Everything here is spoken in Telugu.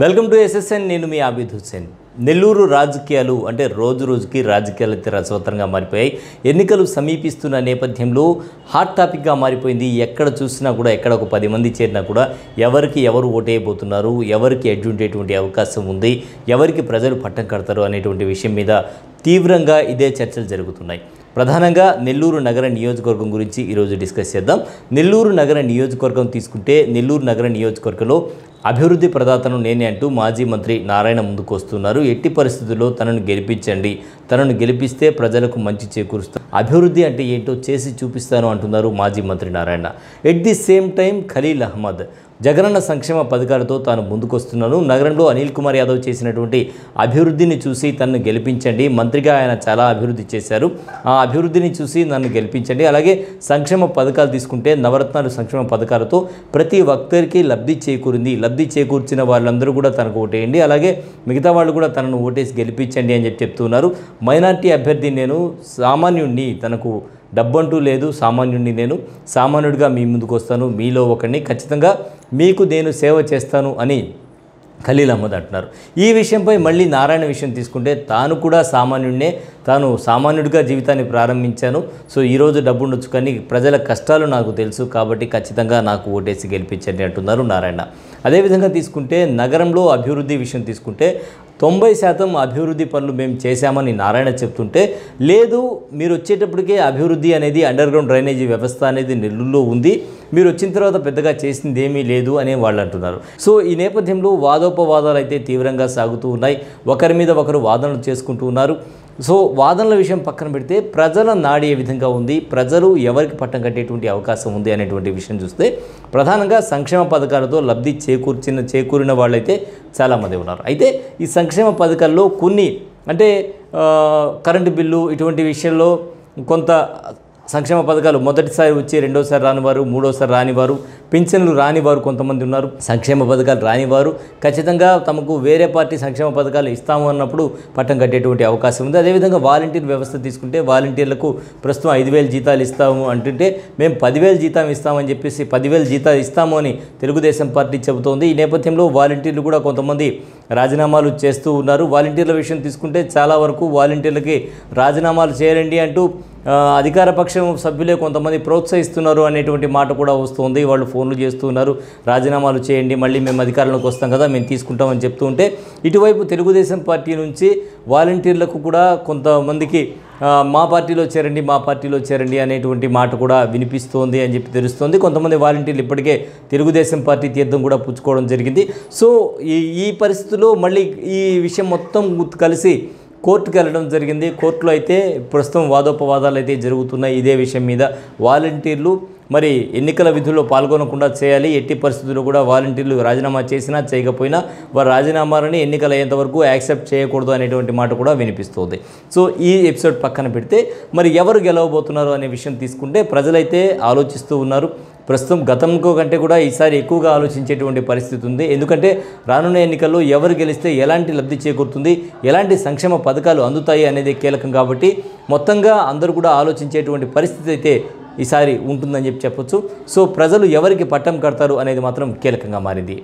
Welcome to SSN. నేను మీ ఆబిద్ హుస్సేన్. నెల్లూరు రాజకీయాలు అంటే రోజు రోజుకి రాజకీయాలు రసవత్తరంగా మారిపోయాయి. ఎన్నికలు సమీపిస్తున్న నేపథ్యంలో హాట్ టాపిక్గా మారిపోయింది. ఎక్కడ చూసినా కూడా, ఎక్కడ ఒక 10 మంది చేరినా కూడా ఎవరికి ఎవరు ఓటేయబోతున్నారు, ఎవరికి ఎడ్జ్ ఉండేటువంటి అవకాశం ఉంది, ఎవరికి ప్రజలు పట్టం కడతారు అనేటువంటి విషయం మీద తీవ్రంగా ఇదే చర్చలు జరుగుతున్నాయి. ప్రధానంగా నెల్లూరు నగర నియోజకవర్గం గురించి ఈరోజు డిస్కస్ చేద్దాం. నెల్లూరు నగర నియోజకవర్గం తీసుకుంటే, నెల్లూరు నగర నియోజకవర్గంలో అభివృద్ధి ప్రదాతను నేనే అంటూ మాజీ మంత్రి నారాయణ ముందుకు వస్తున్నారు. ఎట్టి పరిస్థితుల్లో తనను గెలిపించండి, తనను గెలిపిస్తే ప్రజలకు మంచి చేకూరుస్తాను, అభివృద్ధి అంటే ఏంటో చేసి చూపిస్తాను అంటున్నారు మాజీ మంత్రి Narayana. At the same time Khalil Ahmed Jagananna సంక్షేమ పథకాలతో తాను ముందుకొస్తున్నాను, నగరంలో అనిల్ కుమార్ యాదవ్ చేసినటువంటి అభివృద్ధిని చూసి తనను గెలిపించండి, మంత్రిగా ఆయన చాలా అభివృద్ధి చేశారు, ఆ అభివృద్ధిని చూసి నన్ను గెలిపించండి. అలాగే సంక్షేమ పథకాలు తీసుకుంటే నవరత్నాలు సంక్షేమ పథకాలతో ప్రతి ఒక్కరికి లబ్ధి చేకూరింది, లబ్ధి చేకూర్చిన వాళ్ళందరూ కూడా తనకు ఓటేయండి, అలాగే మిగతా వాళ్ళు కూడా తనను ఓటేసి గెలిపించండి అని చెప్తున్నారు. మైనార్టీ అభ్యర్థి నేను, సామాన్యుడిని, తనకు డబ్బంటూ లేదు, సామాన్యుడిని నేను, సామాన్యుడిగా మీ ముందుకు వస్తాను, మీలో ఒకరిని, ఖచ్చితంగా మీకు నేను సేవ చేస్తాను అని ఖలీల్ అహ్మద్ అంటున్నారు. ఈ విషయంపై మళ్ళీ నారాయణ విషయం తీసుకుంటే, తాను కూడా సామాన్యుడినే, తాను సామాన్యుడిగా జీవితాన్ని ప్రారంభించాను, సో ఈరోజు డబ్బు ఉండొచ్చు కానీ ప్రజల కష్టాలు నాకు తెలుసు, కాబట్టి ఖచ్చితంగా నాకు ఓటేసి గెలిపించండి అంటున్నారు నారాయణ. అదేవిధంగా తీసుకుంటే నగరంలో అభివృద్ధి విషయం తీసుకుంటే 90% అభివృద్ధి పనులు మేము చేశామని నారాయణ చెప్తుంటే, లేదు మీరు వచ్చేటప్పటికే అభివృద్ధి అనేది అండర్ గ్రౌండ్ డ్రైనేజీ వ్యవస్థ అనేది నెల్లూరులో ఉంది, మీరు వచ్చిన తర్వాత పెద్దగా చేసింది ఏమీ లేదు అనే వాళ్ళు అంటున్నారు. సో ఈ నేపథ్యంలో వాదోపవాదాలు అయితే తీవ్రంగా సాగుతూ ఉన్నాయి, ఒకరి మీద ఒకరు వాదనలు చేసుకుంటూ ఉన్నారు. సో వాదనల విషయం పక్కన పెడితే ప్రజల నాడి ఏ విధంగా ఉంది, ప్రజలు ఎవరికి పట్టం కట్టేటువంటి అవకాశం ఉంది అనేటువంటి విషయం చూస్తే, ప్రధానంగా సంక్షేమ పథకాలతో లబ్ధి చేకూరిన వాళ్ళైతే చాలామంది ఉన్నారు. అయితే ఈ సంక్షేమ పథకాల్లో కొన్ని అంటే కరెంటు బిల్లు ఇటువంటి విషయంలో కొంత సంక్షేమ పథకాలు మొదటిసారి వచ్చి రెండోసారి రానివారు, మూడోసారి రానివారు, పింఛన్లు రానివారు కొంతమంది ఉన్నారు, సంక్షేమ పథకాలు రానివారు ఖచ్చితంగా తమకు వేరే పార్టీ సంక్షేమ పథకాలు ఇస్తాము అన్నప్పుడు పట్టం కట్టేటువంటి అవకాశం ఉంది. అదేవిధంగా వాలంటీర్ వ్యవస్థ తీసుకుంటే, వాలంటీర్లకు ప్రస్తుతం 5,000 జీతాలు ఇస్తాము అంటుంటే, మేము 10,000 జీతం ఇస్తామని చెప్పేసి 10,000 జీతాలు ఇస్తాము అని తెలుగుదేశం పార్టీ చెబుతోంది. ఈ నేపథ్యంలో వాలంటీర్లు కూడా కొంతమంది రాజీనామాలు చేస్తూ ఉన్నారు. వాలంటీర్ల విషయం తీసుకుంటే చాలా వరకు వాలంటీర్లకి రాజీనామాలు చేయండి అంటూ అధికార పక్షం సభ్యులే కొంతమంది ప్రోత్సహిస్తున్నారు అనేటువంటి మాట కూడా వస్తుంది. వాళ్ళు ఫోన్లు చేస్తున్నారు, రాజీనామాలు చేయండి, మళ్ళీ మేము అధికారంలోకి వస్తాం కదా, మేము తీసుకుంటామని చెప్తూ ఉంటే, ఇటువైపు తెలుగుదేశం పార్టీ నుంచి వాలంటీర్లకు కూడా కొంతమందికి మా పార్టీలో చేరండి, మా పార్టీలో చేరండి అనేటువంటి మాట కూడా వినిపిస్తోంది అని చెప్పి తెలుస్తోంది. కొంతమంది వాలంటీర్లు ఇప్పటికే తెలుగుదేశం పార్టీ తీర్థం కూడా పుచ్చుకోవడం జరిగింది. సో ఈ పరిస్థితుల్లో మళ్ళీ ఈ విషయం మొత్తం కలిసి కోర్టుకు వెళ్ళడం జరిగింది. కోర్టులో అయితే ప్రస్తుతం వాదోపవాదాలు అయితే జరుగుతున్నాయి ఇదే విషయం మీద. వాలంటీర్లు మరి ఎన్నికల విధుల్లో పాల్గొనకుండా చేయాలి, ఎట్టి పరిస్థితుల్లో కూడా వాలంటీర్లు రాజీనామా చేసినా చేయకపోయినా వారు రాజీనామాలని ఎన్నికలు అయ్యేంత వరకు యాక్సెప్ట్ చేయకూడదు అనేటువంటి మాట కూడా వినిపిస్తుంది. సో ఈ ఎపిసోడ్ పక్కన పెడితే మరి ఎవరు గెలవబోతున్నారు అనే విషయం తీసుకుంటే, ప్రజలైతే ఆలోచిస్తూ ఉన్నారు. ప్రస్తుతం గతంకో కంటే కూడా ఈసారి ఎక్కువగా ఆలోచించేటువంటి పరిస్థితి ఉంది. ఎందుకంటే రానున్న ఎన్నికల్లో ఎవరు గెలిస్తే ఎలాంటి లబ్ధి చేకూరుతుంది, ఎలాంటి సంక్షేమ పథకాలు అందుతాయి అనేది కీలకం. కాబట్టి మొత్తంగా అందరూ కూడా ఆలోచించేటువంటి పరిస్థితి అయితే ఈసారి ఉంటుందని చెప్పొచ్చు. సో ప్రజలు ఎవరికి పట్టం కడతారు అనేది మాత్రం కీలకంగా మారింది.